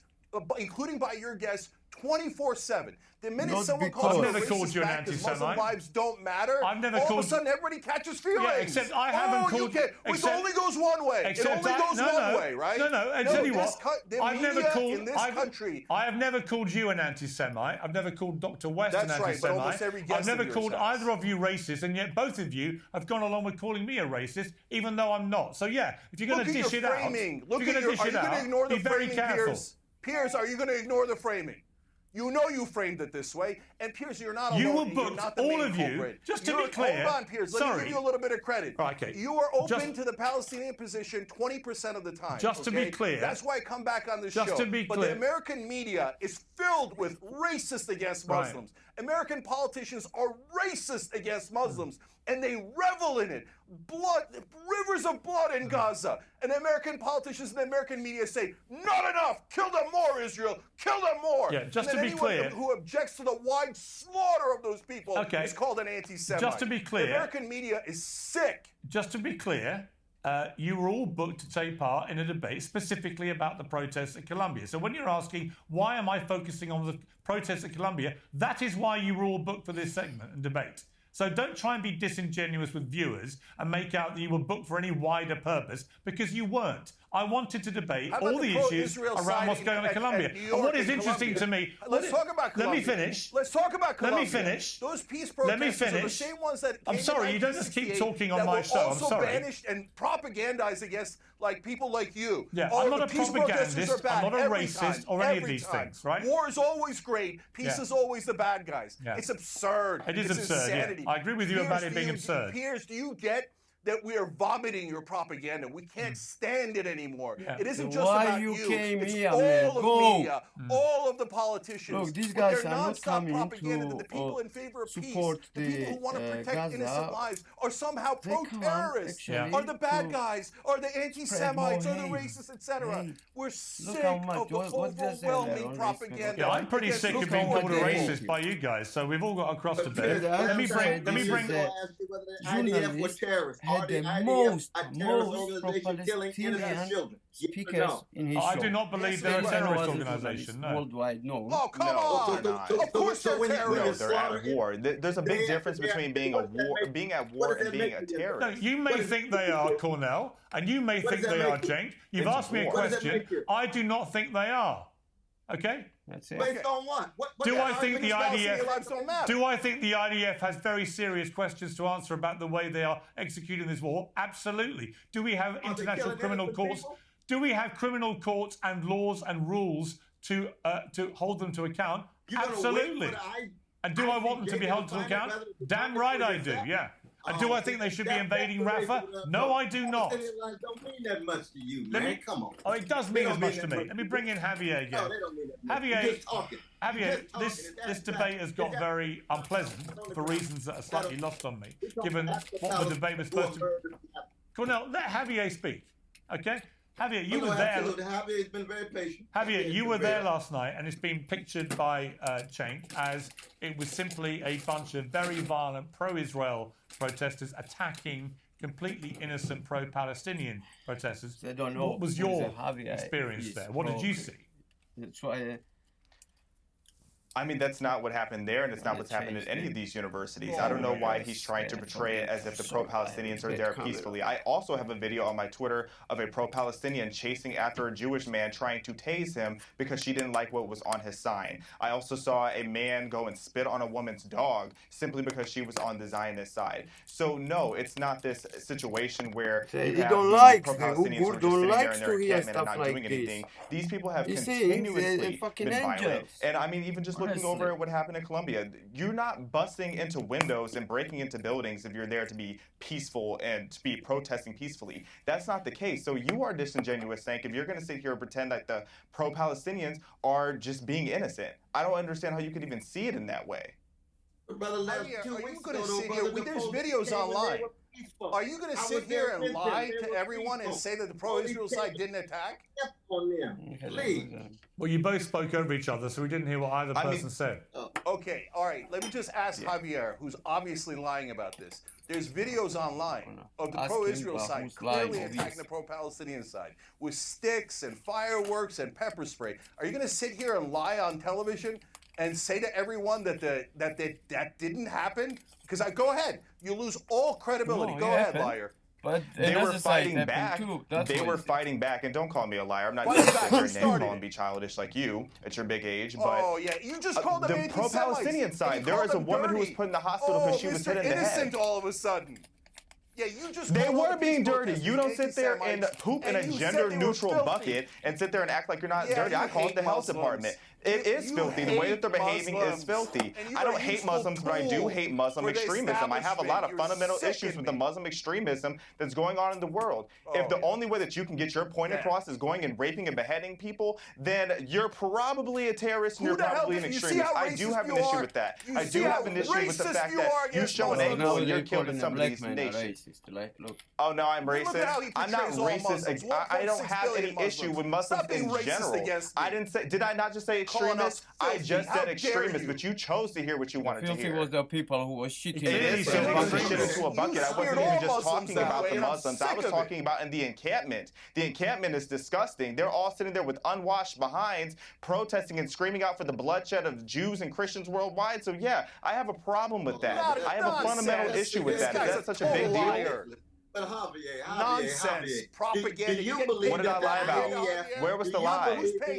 including by your guests, 24/7. The minute someone calls you a racist back because Muslim lives don't matter, all of a sudden everybody catches feelings. Yeah, except I haven't called... Which only goes one way. It only goes one way, right? I tell you what. I've never called... in this country... I have never called you an anti-Semite. I've never called Dr. West an anti-Semite. But almost every guest I've never called either of you racist, and yet both of you have gone along with calling me a racist, even though I'm not. So yeah, if you're going to dish it out... Are you going to ignore the framing, Piers, are you going to ignore the framing? You know you framed it this way, and Piers, you're not alone. You were booked, all of you, just to be clear. Hold on, Piers, let me give you a little bit of credit. Okay. You are open to the Palestinian position 20% of the time. Just to be clear. That's why I come back on this show. Just to be clear. But the American media is filled with racist against Muslims. Right. American politicians are racist against Muslims, and they revel in it. Rivers of blood in Gaza. And American politicians and the American media say, not enough, kill them more, Israel, kill them more. Yeah, just to be clear. Anyone who objects to the wide slaughter of those people is called an anti-Semite. Just to be clear. The American media is sick. Just to be clear, you were all booked to take part in a debate specifically about the protests at Columbia. So when you're asking, why am I focusing on the protests at Columbia, that is why you were all booked for this segment and debate. So don't try and be disingenuous with viewers and make out that you were booked for any wider purpose, because you weren't. I wanted to debate all the issues around what's going on in Colombia. And what is interesting to me... Let's talk about Colombia. Let me finish. Let's talk about Colombia. Let me finish. Those peace protesters are the same ones that... I'm sorry, you don't just keep talking on my show. I'm sorry. Banished and propagandized against people like you. Yeah, I'm not a propagandist. I'm not a racist or any of these things, right? War is always great. Peace is always the bad guys. Yeah. It's absurd. It is absurd, insanity. Yeah. I agree with you about it being absurd. Piers, do you get that we are vomiting your propaganda? We can't stand it anymore. Yeah. It isn't just about you. It's here, all man? of Go. media, all of the politicians. Look, these guys are not coming propaganda to the people in favor of support peace, the people who want to protect Gaza. innocent lives, are somehow pro-terrorists, are the bad guys, are the anti-Semites, are the racists, etc. We're sick of the overwhelming propaganda. Yeah, I'm pretty sick of being called a racist by you guys, so we've all got a cross to bear. Let me bring journalists had the most pro-Palestinian speakers in his show. I do not believe they're a terrorist organization, no. Worldwide, no. Oh, come on! Of course they're terrorists. No, they're at war. There's a big difference between being at war and being a terrorist. No, you may think they are, Cornel, and you may think they are, Cenk. You've asked me a question. I do not think they are. Okay? That's it. Based on what? Do I think the IDF has very serious questions to answer about the way they are executing this war? Absolutely. Do we have international criminal courts? Do we have criminal courts and laws and rules to hold them to account? Absolutely. And do I want them to be held to account? Damn right I do, yeah. And do I think they should be invading Rafah? No, I do not. It don't mean that much to you, man. Come on. Oh, it does mean as much to me. Let me bring in Javier again. No, they don't mean that much. Javier, this debate has got very unpleasant for reasons that are slightly lost on me, given what the debate was supposed to be. Cornel, let Javier speak, okay? Javier, you were there. Javier's been very patient. Javier, you were there last night, and it's been pictured by Cenk as it was simply a bunch of very violent pro-Israel protesters attacking completely innocent pro-Palestinian protesters. I don't know. What was your experience there? What did you see? That's why. I mean, that's not what happened there, and it's not what's happened at any of these universities. I don't know why he's trying to portray it as if the pro-Palestinians are there peacefully. I also have a video on my Twitter of a pro-Palestinian chasing after a Jewish man trying to tase him because she didn't like what was on his sign. I also saw a man go and spit on a woman's dog simply because she was on the Zionist side. So, no, it's not this situation where you have pro-Palestinians who are just sitting there in their encampment and not doing anything. These people have continuously been violent. And, I mean, even just looking over at what happened in Colombia, you're not busting into windows and breaking into buildings if you're there to be peaceful and to be protesting peacefully. That's not the case. So you are disingenuous, Cenk, if you're going to sit here and pretend that the pro-Palestinians are just being innocent. I don't understand how you could even see it in that way. Brother, there's videos online. Are you going to sit here and lie to everyone and say that the pro-Israel side didn't attack? Well, you both spoke over each other, so we didn't hear what either person said. Okay, all right. Let me just ask Javier, who's obviously lying about this. There's videos online of the pro-Israel side clearly attacking the pro-Palestinian side with sticks and fireworks and pepper spray. Are you going to sit here and lie on television and say to everyone that that didn't happen? Because go ahead, you lose all credibility. Go ahead, liar. But they were fighting back. They were fighting back, and don't call me a liar. I'm not going to sit there and be childish like you at your big age. But oh yeah, you just called them the pro-Palestinian side. There was a woman who was put in the hospital because she was hit in the head. Innocent all of a sudden. Yeah, you just they were being dirty. You don't sit there and poop in a gender-neutral bucket and sit there and act like you're not dirty. I call it the health department. It is filthy. The way that they're behaving is filthy. I don't hate Muslims, but I do hate Muslim extremism. I have a lot of fundamental issues with the Muslim extremism that's going on in the world. If the only way that you can get your point across is going and raping and beheading people, then you're probably a terrorist and you're probably an extremist. I do have an issue with that. I do have an issue with the fact that you show an angle and you're killed in some of these nations. Oh, no, I'm racist. I'm not racist. I don't have any issue with Muslims in general. I didn't say. Did I not just say extremists? I just said extremists, but you chose to hear what you wanted to hear. Was the people who were shitting. It is shit into a bucket. I wasn't even just talking about the Muslims. I was talking about in the encampment. The encampment is disgusting. They're all sitting there with unwashed behinds, protesting and screaming out for the bloodshed of Jews and Christians worldwide. So yeah, I have a problem with that. I have a fundamental issue with that. Is that such a big deal? But Javier, Nonsense. Propaganda. Do you believe what did I lie about? Where was the lie?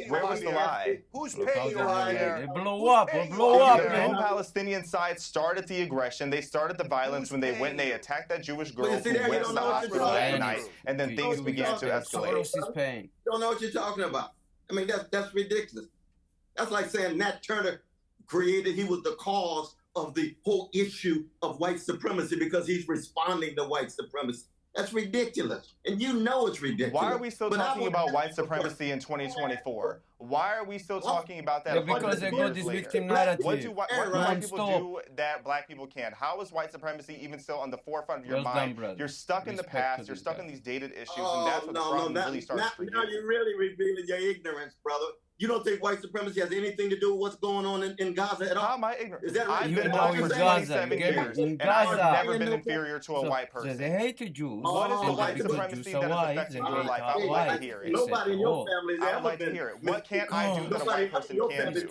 Where was the lie? Who's paying you over there? They blow up. The pro-Palestinian side started the aggression. They started the violence when they went and they attacked that Jewish girl who went to the hospital that night, and then things began to escalate. You don't know what you're talking about. I mean, that's ridiculous. That's like saying Nat Turner he was the cause of the whole issue of white supremacy because he's responding to white supremacy. That's ridiculous. And you know it's ridiculous. Why are we still talking about white supremacy in 2024? Why are we still talking about that? Yeah, because they got this victim narrative. What do white people do that black people can't? How is white supremacy even still on the forefront of your mind? You're stuck in the past. You're stuck in these dated issues, and that's what the problem really starts for you. Now you're really revealing your ignorance, brother. You don't think white supremacy has anything to do with what's going on in Gaza at all? How am I ignorant? Is that right? I've been black for 27 years, and I've never been inferior to a white person. They hate the Jews. What is the white supremacy that is affecting your life? I would like to hear it. Nobody in your family has ever been. Hear it. What can't I do that a white person can do?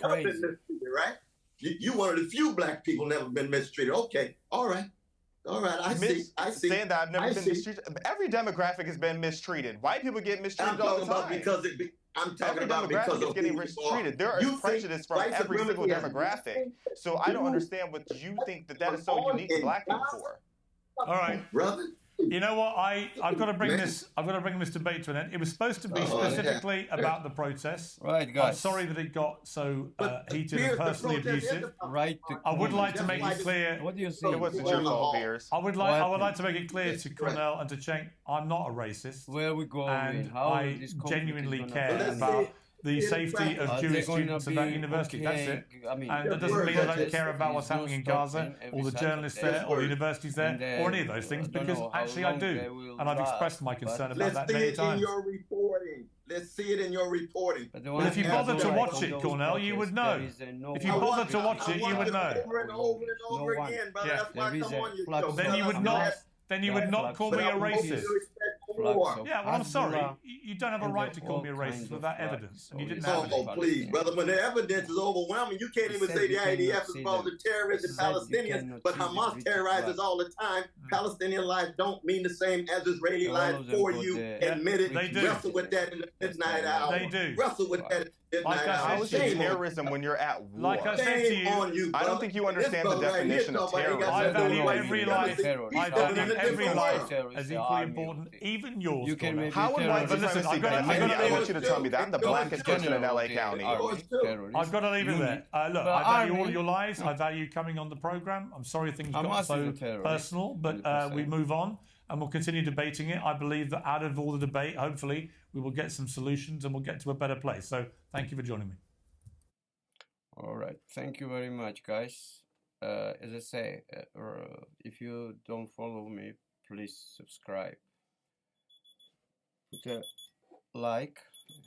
Right? You one of the few black people never been mistreated. Okay, all right. All right, I see. Saying that I've never been mistreated. Every demographic has been mistreated. White people get mistreated all the time. I'm talking about because of getting mistreated. There is prejudice from every single demographic. So I don't understand what you think that is so unique to black people for. All right, brother. You know what? I've got to bring this. I've got to bring this debate to an end. It was supposed to be specifically about the protests. Right, guys. I'm sorry that it got so heated and personally abusive. Right. I would like to make it clear. What do you see? It wasn't your fault, Piers. I would like to make it clear to Cornel and to Cenk, I'm not a racist. Where we go? And I genuinely care about the safety of Jewish students at that university. That's it. And that doesn't mean that I don't care about what's happening in Gaza, or the journalists there, or the universities there, or any of those things, because actually I do. And I've expressed my concern about that many times. Let's see it in your reporting. Well, if you bother to watch it, Cornel, you would know. If you bother to watch it, you would know. Over and over again, brother. That's why I come on your show. Then you would not call me a racist. Yeah, well, I'm sorry. You don't have a right to call me a racist without evidence, and you didn't have it. Oh, please, brother. When the evidence is overwhelming, you can't even say the IDF is involved in terrorists and Palestinians, but Hamas terrorizes all the time. Palestinian lives don't mean the same as Israeli lives for you. Admit it. They do. Wrestle with that in the midnight hour. They do. Wrestle with that. How is it terrorism when you're at war? Like I said to you, I don't think you understand the definition of terrorism. I value every life. I value every life as equally important, even yours. How would white supremacy benefit me? I want you to tell me that. I'm the blackest person in LA County. I've got to leave it there. Look, I value all your lives. I value coming on the program. I'm sorry things got so personal, but we move on. And we'll continue debating it. I believe that out of all the debate, hopefully, we will get some solutions and we'll get to a better place. So thank you for joining me. All right. Thank you very much, guys. As I say, if you don't follow me, please subscribe. Put a like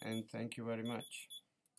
and thank you very much.